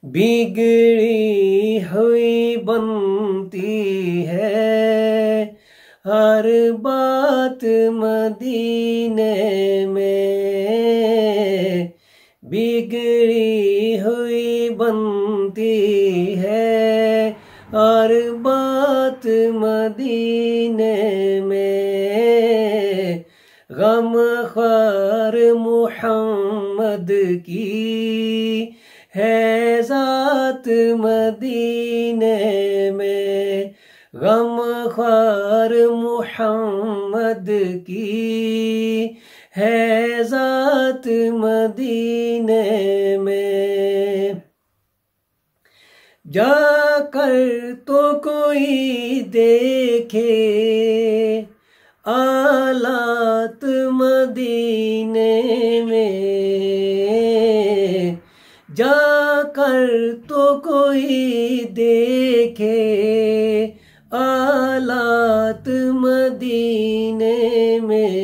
बिगड़ी हुई बनती है हर बात मदीने में, बिगड़ी हुई बनती है हर बात मदीने में। गमख्वार मुहम्मद की है ज़ात मदीने में, गमख्वार मुहम्मद की है ज़ात मदीने में। जाकर तो कोई देखे आलात मदीने में, जाकर तो कोई देखे आलात मदीने में।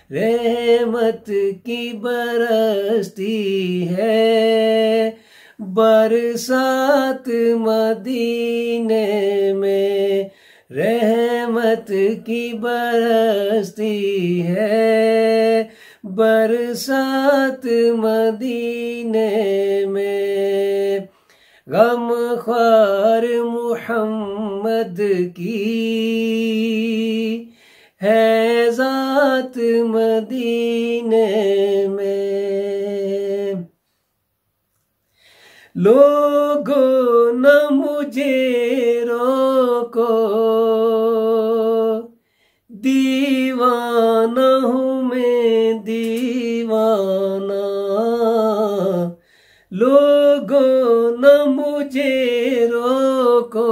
रहमत की बरसती है बरसात मदीने में, रहमत की बरसती है बरसात मदीने में। गमख्वार मुहम्मद की है ज़ात मदीने में। लोगों न मुझे रोको, दीवाना हूँ मैं दीवाना, लोगों न मुझे रोको,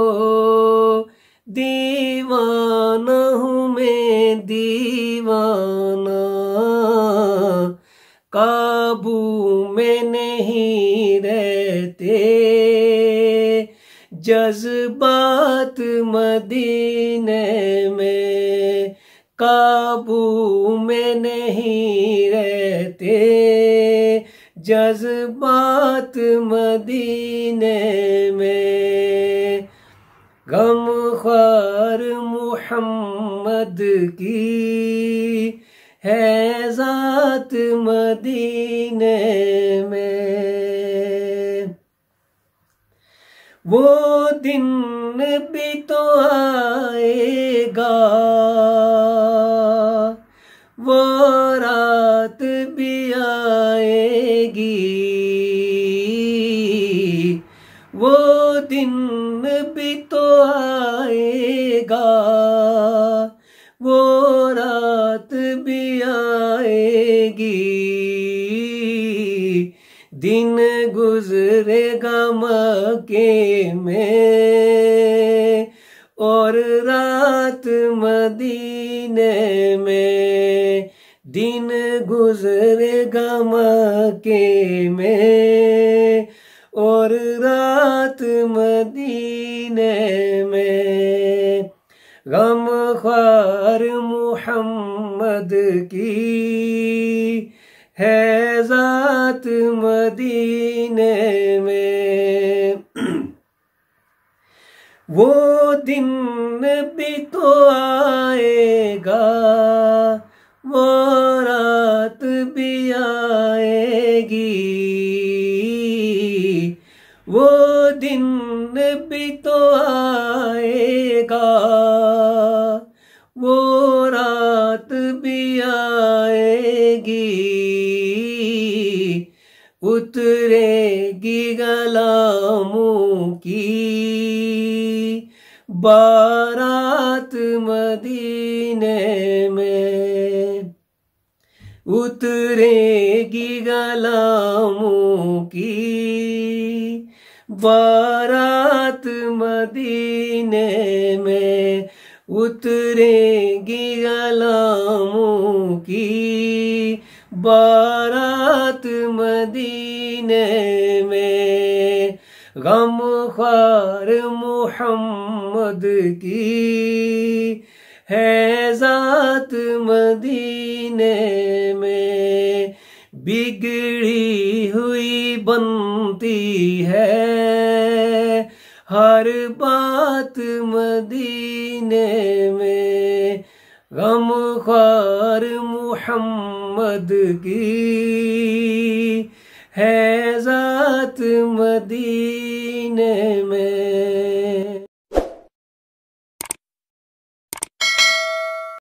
दीवाना हूँ मैं दीवाना। काबू में नहीं रहते जज्बात मदीने में, काबू में नहीं रहते जज्बात मदीने में। गमख्वार मुहम्मद की है ज़ात मदीने में। वो दिन भी तो आएगा, वो रात भी आएगी, वो दिन भी तो आएगा, वो रात भी आएगी। दिन गुजरेगा मक्के में और रात मदीने में, दिन गुजरेगा मक्के में और रात मदीने में। गमख्वार मुहम्मद की है ज़ात मदीने में। वो दिन भी तो आएगा, वो रात भी आएगी, वो दिन भी तो आएगा, वो रात भी आएगी। उतरेगी गलामों की बारात मदीने में, उतरेगी गलामों की बारात मदीने में, उतरेगी गलामों की बारात मदीने में। गमख्वार मुहम्मद की है ज़ात मदीने में, बिगड़ी हुई बनती है हर बात मदीने में, गमख्वार मुहम्मद की है ज़ात मदीने में।